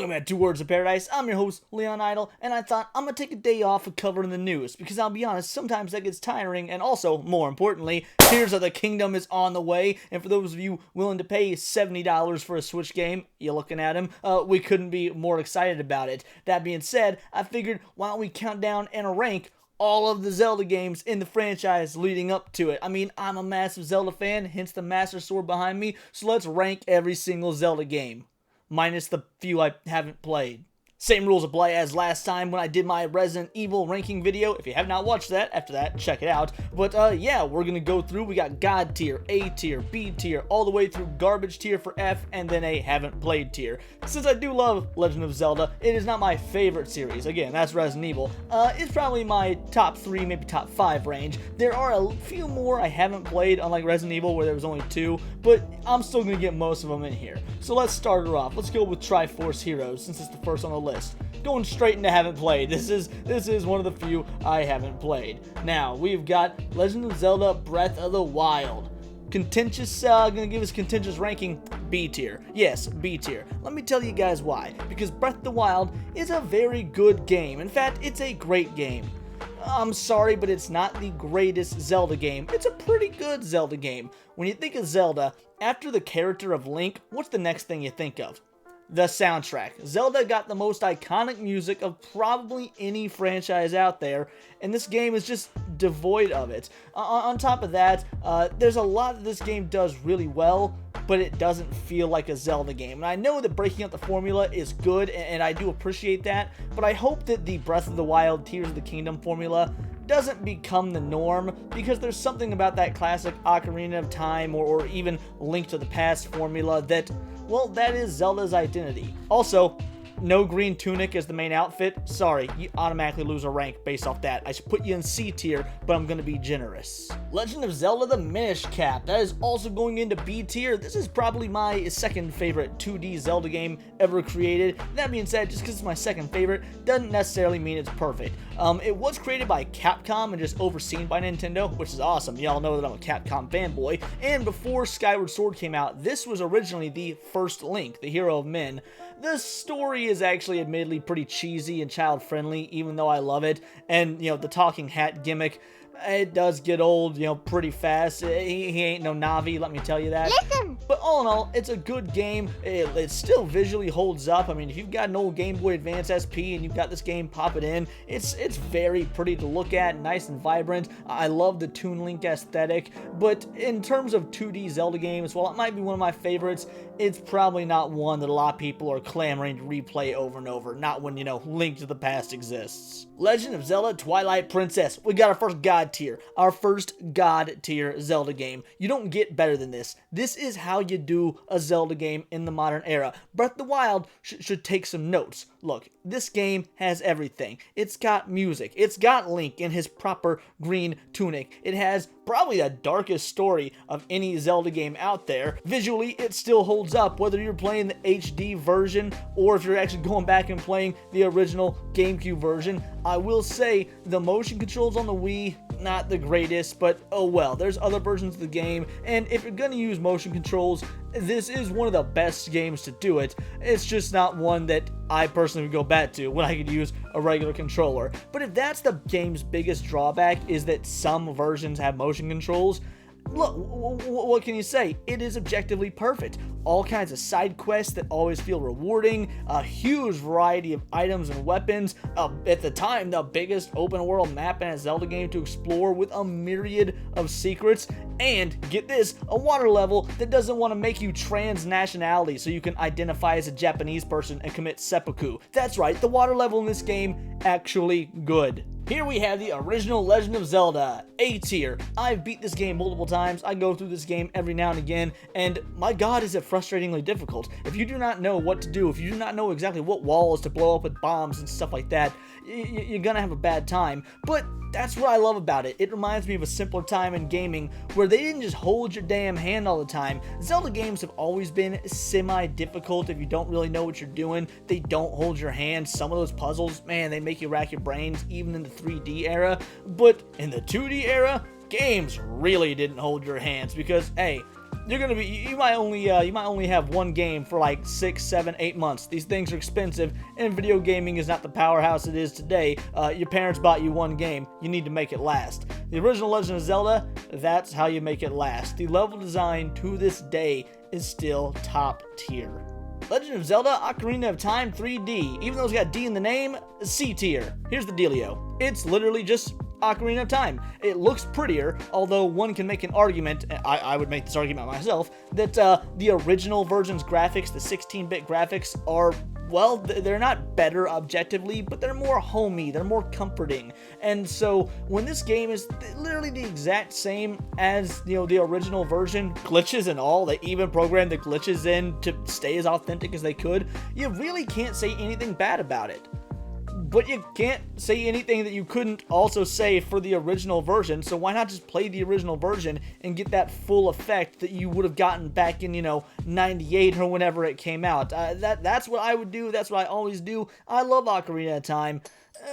Welcome back to Words of Paradise. I'm your host, Leon Idol, and I thought I'm gonna take a day off of covering the news, because I'll be honest, sometimes that gets tiring, and also, more importantly, Tears of the Kingdom is on the way, and for those of you willing to pay $70 for a Switch game, you're looking at him, we couldn't be more excited about it. That being said, I figured, why don't we count down and rank all of the Zelda games in the franchise leading up to it. I mean, I'm a massive Zelda fan, hence the Master Sword behind me, so let's rank every single Zelda game, minus the few I haven't played. Same rules apply as last time when I did my Resident Evil ranking video. If you have not watched that, after that, check it out. But yeah, we're gonna go through. We got God tier, A tier, B tier, all the way through garbage tier for F, and then a haven't played tier. Since I do love Legend of Zelda, it is not my favorite series. Again, that's Resident Evil. It's probably my top 3, maybe top 5 range. There are a few more I haven't played, unlike Resident Evil where there was only 2, but I'm still gonna get most of them in here. So let's start her off. Let's go with Triforce Heroes, since it's the first on the list. Going straight into haven't played. This is one of the few I haven't played. Now, we've got Legend of Zelda Breath of the Wild. Contentious, gonna give us contentious ranking, B tier. Yes, B tier. Let me tell you guys why. Because Breath of the Wild is a very good game. In fact, it's a great game. I'm sorry, but it's not the greatest Zelda game. It's a pretty good Zelda game. When you think of Zelda, after the character of Link, what's the next thing you think of? The soundtrack. Zelda got the most iconic music of probably any franchise out there, and this game is just devoid of it. On top of that, there's a lot that this game does really well, but it doesn't feel like a Zelda game. And I know that breaking up the formula is good, and I do appreciate that, but I hope that the Breath of the Wild Tears of the Kingdom formula doesn't become the norm, because there's something about that classic Ocarina of Time or even Link to the Past formula that, well, that is Zelda's identity. Also, no green tunic as the main outfit. Sorry, you automatically lose a rank based off that. I should put you in C tier, but I'm gonna be generous. Legend of Zelda the Minish Cap. That is also going into B tier. This is probably my second favorite 2D Zelda game ever created. That being said, just because it's my second favorite doesn't necessarily mean it's perfect. It was created by Capcom and just overseen by Nintendo, which is awesome. Y'all know that I'm a Capcom fanboy. And before Skyward Sword came out, this was originally the first Link, the hero of men. The story is actually admittedly pretty cheesy and child-friendly, even though I love it. And, you know, the talking hat gimmick, it does get old, you know, pretty fast. He ain't no Navi, let me tell you that. Listen! But all in all, it's a good game. It still visually holds up. I mean, if you've got an old Game Boy Advance SP and you've got this game, pop it in. It's very pretty to look at, nice and vibrant. I love the Toon Link aesthetic. But in terms of 2D Zelda games, while it might be one of my favorites, it's probably not one that a lot of people are clamoring to replay over and over. Not when, you know, Link to the Past exists. Legend of Zelda Twilight Princess. We got our first God tier. Our first God tier Zelda game. You don't get better than this. This is how you do a Zelda game in the modern era. Breath of the Wild should take some notes. Look, this game has everything. It's got music. It's got Link in his proper green tunic. It has probably the darkest story of any Zelda game out there. Visually, it still holds up, whether you're playing the HD version or if you're actually going back and playing the original GameCube version. I will say, the motion controls on the Wii, not the greatest, but oh well. There's other versions of the game, and if you're gonna use motion controls, this is one of the best games to do it. It's just not one that I personally would go back to when I could use a regular controller. But if that's the game's biggest drawback, is that some versions have motion controls, look, what can you say? It is objectively perfect. All kinds of side quests that always feel rewarding, a huge variety of items and weapons, at the time, the biggest open world map in a Zelda game to explore with a myriad of secrets, and, get this, a water level that doesn't want to make you trans-nationality so you can identify as a Japanese person and commit seppuku. That's right, the water level in this game, actually good. Here we have the original Legend of Zelda, A tier. I've beat this game multiple times. I go through this game every now and again, and my god, is it frustratingly difficult. If you do not know what to do, if you do not know exactly what walls to blow up with bombs and stuff like that, you're gonna have a bad time. But that's what I love about it. It reminds me of a simpler time in gaming where they didn't just hold your damn hand all the time. Zelda games have always been semi-difficult if you don't really know what you're doing. They don't hold your hand. Some of those puzzles, man, they make you rack your brains even in the 3D era. But in the 2D era, games really didn't hold your hands because, hey, you're gonna be, you might only have one game for like 6, 7, 8 months. These things are expensive, and video gaming is not the powerhouse it is today. Your parents bought you one game, you need to make it last. The original Legend of Zelda, that's how you make it last. The level design to this day is still top tier. Legend of Zelda Ocarina of Time 3D, even though it's got D in the name, C tier. Here's the dealio. It's literally just Ocarina of Time. It looks prettier, although one can make an argument, I would make this argument myself, that the original version's graphics, the 16-bit graphics, are, well, they're not better objectively, but they're more homey, they're more comforting. And so when this game is literally the exact same as, the original version, glitches and all, they even programmed the glitches in to stay as authentic as they could, you really can't say anything bad about it. But you can't say anything that you couldn't also say for the original version, so why not just play the original version and get that full effect that you would have gotten back in, 98 or whenever it came out. That's what I would do, that's what I always do. I love Ocarina of Time.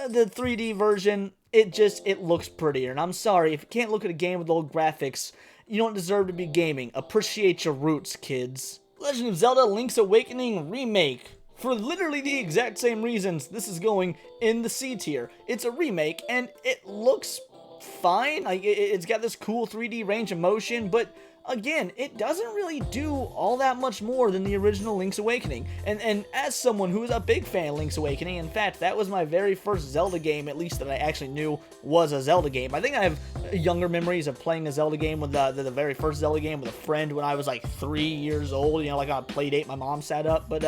The 3D version, it looks prettier, and I'm sorry, if you can't look at a game with old graphics, you don't deserve to be gaming. Appreciate your roots, kids. Legend of Zelda Link's Awakening Remake. For literally the exact same reasons, this is going in the C tier. It's a remake, and it looks fine. Like, it's got this cool 3D range of motion, but again, it doesn't really do all that much more than the original Link's Awakening. And as someone who is a big fan of Link's Awakening, in fact, that was my very first Zelda game, at least that I actually knew was a Zelda game. I think I have younger memories of playing a Zelda game with the very first Zelda game with a friend when I was like 3 years old, like on a play date my mom sat up, but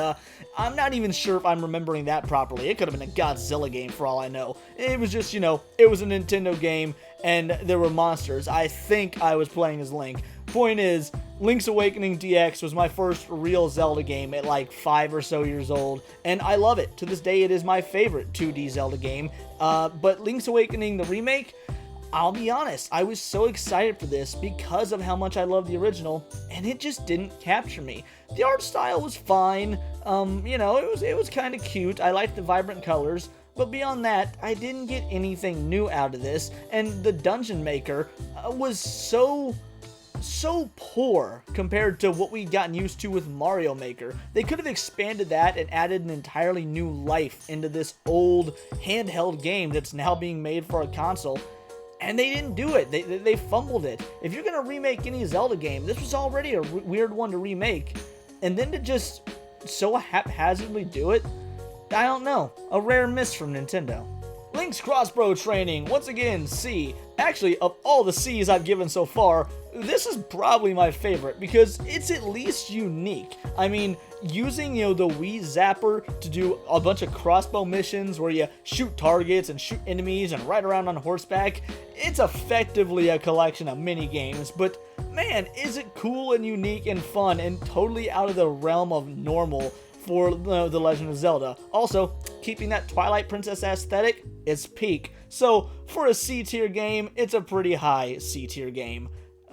I'm not even sure if I'm remembering that properly. It could have been a Godzilla game for all I know. It was just, it was a Nintendo game, and there were monsters. I think I was playing as Link. Point is, Link's Awakening DX was my first real Zelda game at like 5 or so years old, and I love it. To this day, it is my favorite 2D Zelda game. But Link's Awakening, the remake, I'll be honest, I was so excited for this because of how much I love the original, and it just didn't capture me. The art style was fine, it was kind of cute. I liked the vibrant colors. But beyond that, I didn't get anything new out of this, and the Dungeon Maker was so poor compared to what we'd gotten used to with Mario Maker. They could have expanded that and added an entirely new life into this old handheld game that's now being made for a console, and they didn't do it. They fumbled it. If you're going to remake any Zelda game, this was already a weird one to remake, and then to just so haphazardly do it, I don't know. A rare miss from Nintendo. Link's Crossbow Training, once again, C. Actually, of all the C's I've given so far, this is probably my favorite because it's at least unique. I mean, using, the Wii Zapper to do a bunch of crossbow missions where you shoot targets and shoot enemies and ride around on horseback, it's effectively a collection of mini games, but man, is it cool and unique and fun and totally out of the realm of normal for The Legend of Zelda. Also, keeping that Twilight Princess aesthetic, it's peak. So, for a C-tier game, it's a pretty high C-tier game.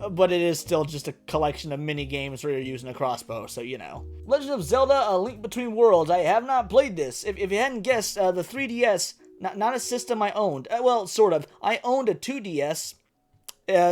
But it is still just a collection of mini games where you're using a crossbow, so Legend of Zelda A Link Between Worlds. I have not played this. If you hadn't guessed, the 3DS, not a system I owned. Well, sort of. I owned a 2DS,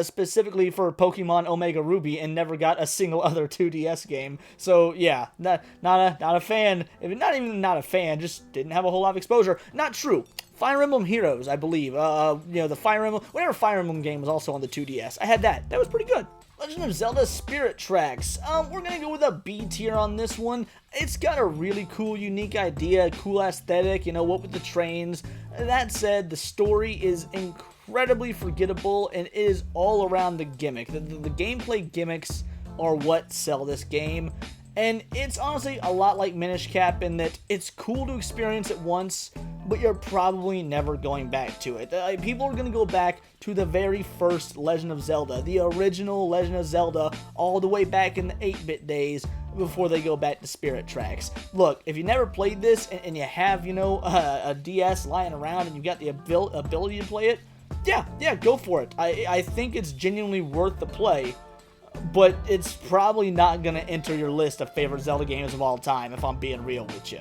specifically for Pokemon Omega Ruby, and never got a single other 2DS game. So yeah, not a fan. Not even not a fan, just didn't have a whole lot of exposure. Not true. Fire Emblem Heroes, I believe. The Fire Emblem, whatever Fire Emblem game was also on the 2DS. I had that. That was pretty good. Legend of Zelda Spirit Tracks. We're gonna go with a B tier on this one. It's got a really cool, unique idea, cool aesthetic, what with the trains. That said, the story is incredibly forgettable, and it is all around the gimmick. The gameplay gimmicks are what sell this game. And it's honestly a lot like Minish Cap in that it's cool to experience it once, but you're probably never going back to it. People are going to go back to the very first Legend of Zelda, the original Legend of Zelda, all the way back in the 8-bit days before they go back to Spirit Tracks. Look, if you never played this and you have, a DS lying around and you've got the ability to play it, yeah, go for it. I think it's genuinely worth the play. But it's probably not going to enter your list of favorite Zelda games of all time, if I'm being real with you.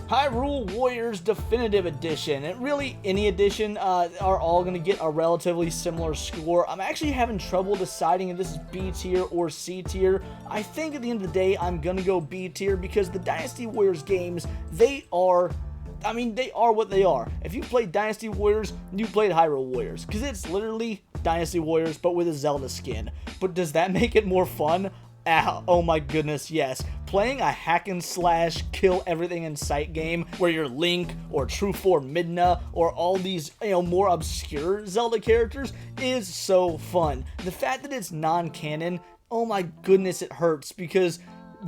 Hyrule Warriors Definitive Edition, and really any edition are all going to get a relatively similar score. I'm actually having trouble deciding if this is B tier or C tier. I think at the end of the day I'm going to go B tier because the Dynasty Warriors games, they are what they are. If you played Dynasty Warriors, you played Hyrule Warriors, because it's literally Dynasty Warriors but with a Zelda skin. But does that make it more fun? Oh my goodness, yes. Playing a hack and slash, kill everything in sight game where you're Link or True Form Midna or all these, more obscure Zelda characters is so fun. The fact that it's non-canon, oh my goodness, it hurts, because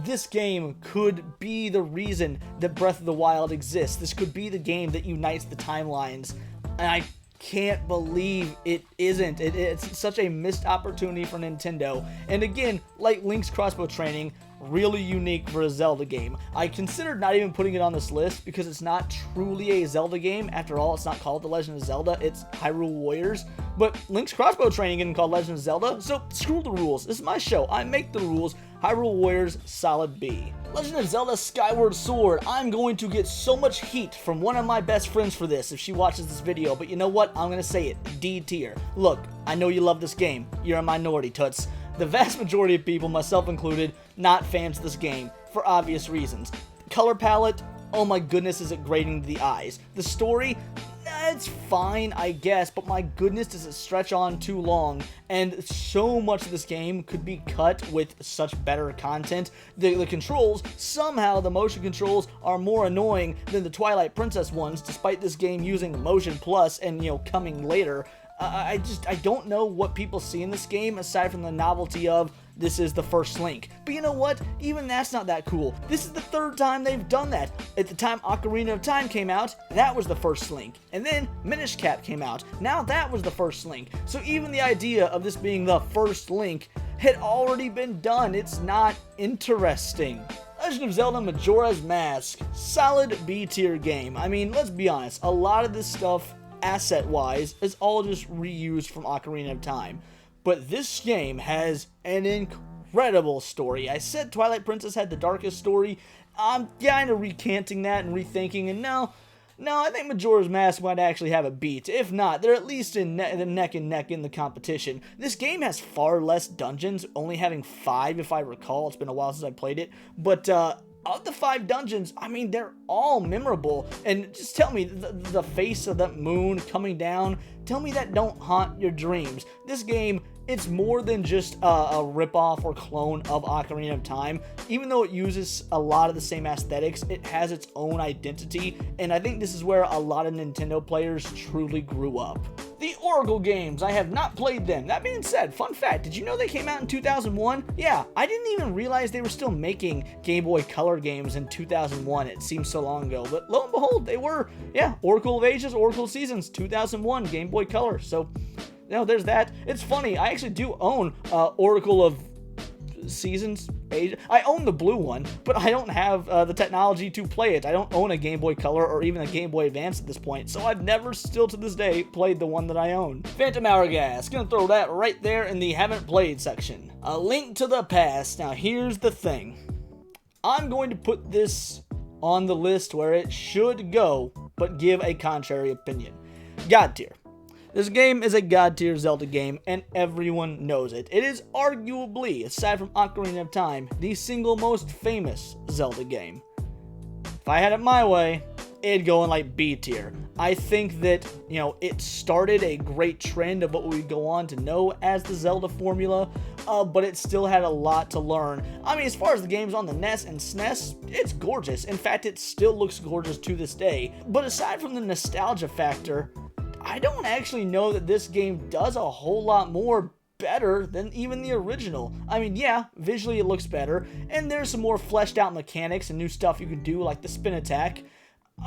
this game could be the reason that Breath of the Wild exists. This could be the game that unites the timelines, and I can't believe it isn't. It's such a missed opportunity for Nintendo. And again, like Link's crossbow training, really unique for a Zelda game. I considered not even putting it on this list because it's not truly a Zelda game. After all, it's not called The Legend of Zelda, it's Hyrule Warriors. But Link's crossbow training isn't called Legend of Zelda, so screw the rules. This is my show. I make the rules. Hyrule Warriors, solid B. Legend of Zelda Skyward Sword. I'm going to get so much heat from one of my best friends for this if she watches this video, but you know what? I'm going to say it. D tier. Look, I know you love this game. You're a minority, toots. The vast majority of people, myself included, not fans of this game, for obvious reasons. Color palette, oh my goodness, is it grating to the eyes. The story, it's fine, I guess, but my goodness, does it stretch on too long, and so much of this game could be cut with such better content. The controls, somehow the motion controls are more annoying than the Twilight Princess ones, despite this game using Motion Plus and, coming later. I don't know what people see in this game aside from the novelty of this is the first Link. But you know what? Even that's not that cool. This is the third time they've done that. At the time Ocarina of Time came out, that was the first Link. And then Minish came out. Now that was the first Link. So even the idea of this being the first Link had already been done. It's not interesting. Legend of Zelda Majora's Mask. Solid B tier game. I mean, let's be honest. A lot of this stuff, asset-wise, is all just reused from Ocarina of Time. But this game has an incredible story. I said Twilight Princess had the darkest story. I'm kind of recanting that and rethinking, and no, I think Majora's Mask might actually have a beat. If not, they're at least in neck and neck in the competition. This game has far less dungeons, only having 5 if I recall. It's been a while since I played it. But of the 5 dungeons, I mean, they're all memorable. And just tell me, the face of that moon coming down, tell me that don't haunt your dreams. This game, it's more than just a ripoff or clone of Ocarina of Time. Even though it uses a lot of the same aesthetics, it has its own identity, and I think this is where a lot of Nintendo players truly grew up. The Oracle games, I have not played them. That being said, fun fact, did you know they came out in 2001? Yeah, I didn't even realize they were still making Game Boy Color games in 2001. It seems so long ago, but lo and behold, they were. Yeah, Oracle of Ages, Oracle of Seasons, 2001, Game Boy Color. So, there's that. It's funny, I actually do own Oracle of Seasons. I own the blue one, but I don't have the technology to play it. I don't own a Game Boy Color or even a Game Boy Advance at this point, so I've never, still to this day, played the one that I own. Phantom Hourglass, gonna throw that right there in the haven't played section. A Link to the Past. Now here's the thing. I'm going to put this on the list where it should go, but give a contrary opinion. God tier. This game is a God tier Zelda game, and everyone knows it. It is arguably, aside from Ocarina of Time, the single most famous Zelda game. If I had it my way, it'd go in like B tier. I think that, it started a great trend of what we go on to know as the Zelda formula, but it still had a lot to learn. I mean, as far as the games on the NES and SNES, it's gorgeous. In fact, it still looks gorgeous to this day. But aside from the nostalgia factor, I don't actually know that this game does a whole lot more better than even the original. I mean, yeah, visually it looks better, and there's some more fleshed out mechanics and new stuff you can do, like the spin attack,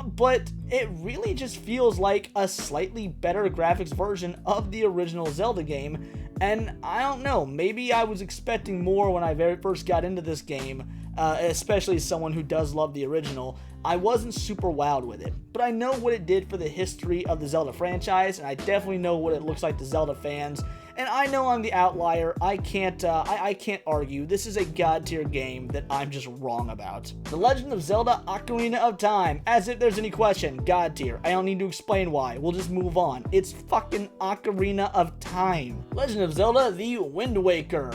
but it really just feels like a slightly better graphics version of the original Zelda game, and I don't know, maybe I was expecting more when I very first got into this game, especially as someone who does love the original. I wasn't super wowed with it, but I know what it did for the history of the Zelda franchise, and I definitely know what it looks like to Zelda fans, And I know I'm the outlier. I can't argue. This is a god tier game that I'm just wrong about. The Legend of Zelda Ocarina of Time. As if there's any question, god tier. I don't need to explain why. We'll just move on. It's fucking Ocarina of Time. Legend of Zelda The Wind Waker.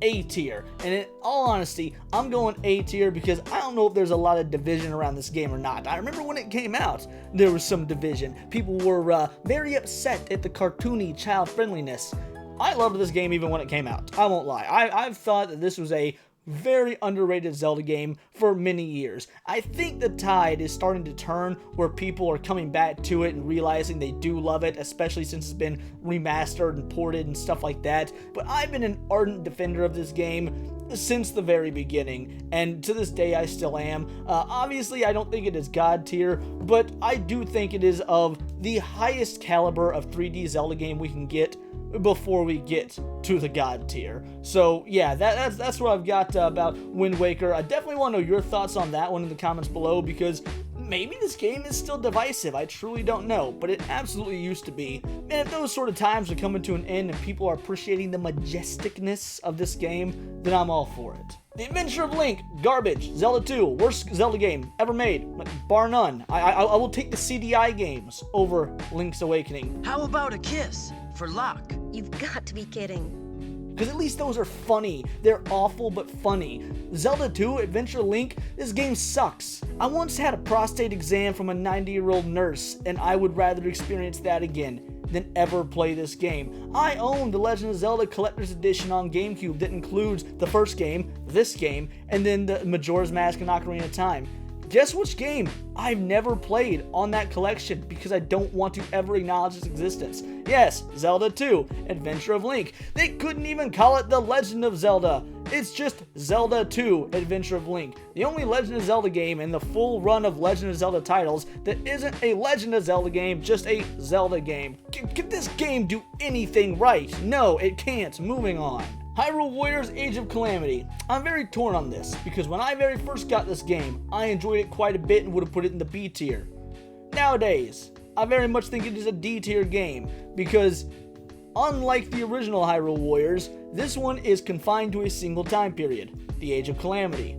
A tier. And in all honesty, I'm going A tier because I don't know if there's a lot of division around this game or not. I remember when it came out, there was some division. People were very upset at the cartoony child friendliness. I loved this game even when it came out. I won't lie. I've thought that this was a very underrated Zelda game for many years. I think the tide is starting to turn where people are coming back to it and realizing they do love it, especially since it's been remastered and ported and stuff like that. But I've been an ardent defender of this game since the very beginning, and to this day I still am. Obviously I don't think it is god tier, but I do think it is of the highest caliber of 3D Zelda game we can get before we get to the god tier. So yeah, that's what I've got about Wind Waker. I definitely want to know your thoughts on that one in the comments below, because maybe this game is still divisive. I truly don't know, but it absolutely used to be. And if those sort of times are coming to an end and people are appreciating the majesticness of this game, then I'm all for it. The Adventure of Link, garbage. Zelda 2, worst Zelda game ever made, bar none. I will take the CDI games over Link's Awakening. How about a kiss for luck? You've got to be kidding. Because at least those are funny. They're awful but funny. Zelda 2, Adventure Link, this game sucks. I once had a prostate exam from a 90-year-old nurse, and I would rather experience that again than ever play this game. I own the Legend of Zelda Collector's Edition on GameCube that includes the first game, this game, and then the Majora's Mask and Ocarina of Time. Guess which game I've never played on that collection because I don't want to ever acknowledge its existence. Yes, Zelda 2, Adventure of Link. They couldn't even call it The Legend of Zelda. It's just Zelda 2, Adventure of Link. The only Legend of Zelda game in the full run of Legend of Zelda titles that isn't a Legend of Zelda game, just a Zelda game. Can this game do anything right? No, it can't. Moving on. Hyrule Warriors Age of Calamity. I'm very torn on this, because when I very first got this game, I enjoyed it quite a bit and would have put it in the B tier. Nowadays, I very much think it is a D tier game, because unlike the original Hyrule Warriors, this one is confined to a single time period, the Age of Calamity.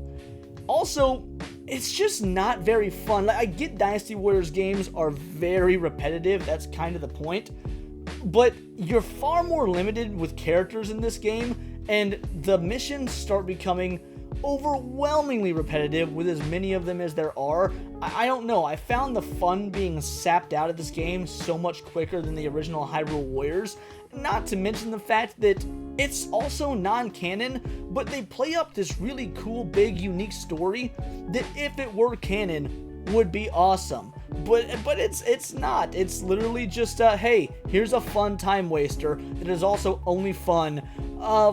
Also, it's just not very fun. Like, I get Dynasty Warriors games are very repetitive, that's kind of the point, but you're far more limited with characters in this game, and the missions start becoming overwhelmingly repetitive with as many of them as there are. I don't know, I found the fun being sapped out of this game so much quicker than the original Hyrule Warriors, not to mention the fact that it's also non-canon, but they play up this really cool, big, unique story that if it were canon, would be awesome. But it's not. It's literally just hey, here's a fun time waster that is also only fun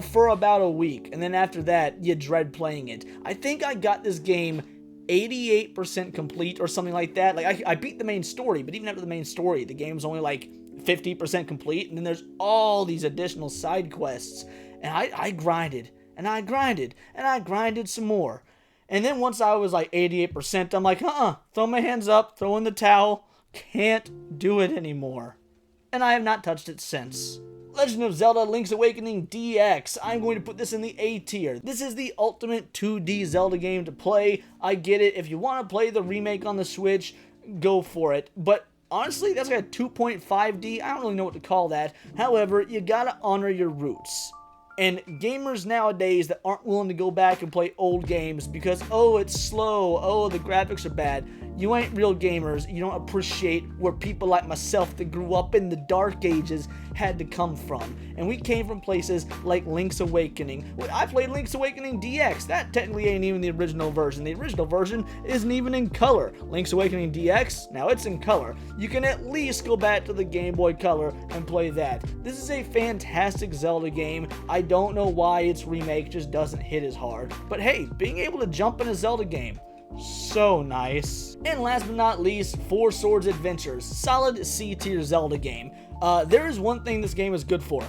for about a week, and then after that you dread playing it. I think I got this game 88% complete or something like that. Like I beat the main story, but even after the main story, the game's only like 50% complete, and then there's all these additional side quests, and I grinded and I grinded and I grinded some more. And then once I was like 88%, I'm like, throw my hands up, throw in the towel, can't do it anymore. And I have not touched it since. Legend of Zelda Link's Awakening DX. I'm going to put this in the A tier. This is the ultimate 2D Zelda game to play. I get it. If you want to play the remake on the Switch, go for it. But honestly, that's like a 2.5D. I don't really know what to call that. However, you gotta honor your roots. And gamers nowadays that aren't willing to go back and play old games because, oh, it's slow, oh, the graphics are bad, you ain't real gamers. You don't appreciate where people like myself that grew up in the dark ages had to come from. And we came from places like Link's Awakening. I played Link's Awakening DX. That technically ain't even the original version. The original version isn't even in color. Link's Awakening DX, now it's in color. You can at least go back to the Game Boy Color and play that. This is a fantastic Zelda game. I don't know why its remake just doesn't hit as hard. But hey, being able to jump in a Zelda game, so nice. And last but not least, Four Swords Adventures. Solid C-tier Zelda game. There is one thing this game is good for.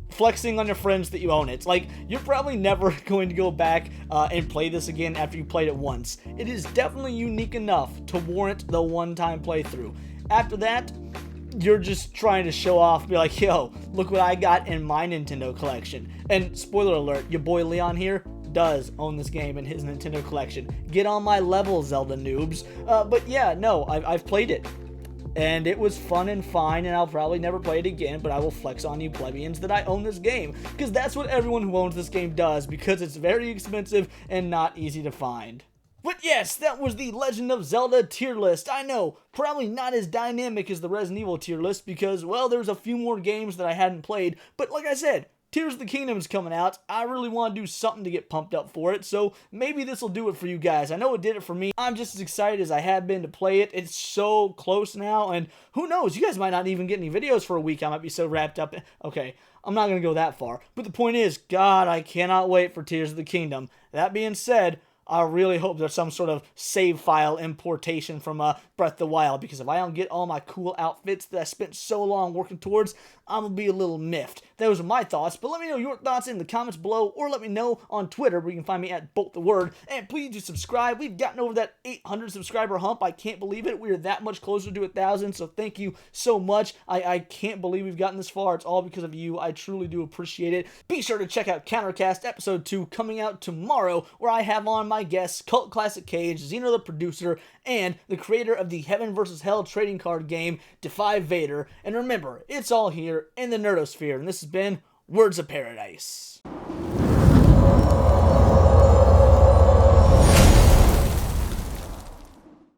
Flexing on your friends that you own it. Like, you're probably never going to go back and play this again after you played it once. It is definitely unique enough to warrant the one-time playthrough. After that, you're just trying to show off, be like, yo, look what I got in my Nintendo collection. And spoiler alert, your boy Leon here does own this game in his Nintendo collection. Get on my level, Zelda noobs. But yeah, no, I've played it. And it was fun and fine, and I'll probably never play it again, but I will flex on you plebeians that I own this game, because that's what everyone who owns this game does, because it's very expensive and not easy to find. But yes, that was the Legend of Zelda tier list. I know, probably not as dynamic as the Resident Evil tier list, because, well, there's a few more games that I hadn't played, but like I said, Tears of the Kingdom is coming out. I really want to do something to get pumped up for it, so maybe this will do it for you guys. I know it did it for me. I'm just as excited as I have been to play it. It's so close now, and who knows, you guys might not even get any videos for a week. I might be so wrapped up. Okay, I'm not going to go that far. But the point is, God, I cannot wait for Tears of the Kingdom. That being said, I really hope there's some sort of save file importation from Breath of the Wild, because if I don't get all my cool outfits that I spent so long working towards, I'm going to be a little miffed. Those are my thoughts, but let me know your thoughts in the comments below, or let me know on Twitter, where you can find me at BoltTheWord. And please do subscribe. We've gotten over that 800 subscriber hump. I can't believe it. We are that much closer to 1,000, so thank you so much. I can't believe we've gotten this far. It's all because of you. I truly do appreciate it. Be sure to check out Countercast Episode 2 coming out tomorrow, where I have on my guests Cult Classic Cage, Xeno the producer, and the creator of the Heaven vs. Hell trading card game, Defy Vader. And remember, it's all here in the Nerdosphere, and this has been Words of Paradise.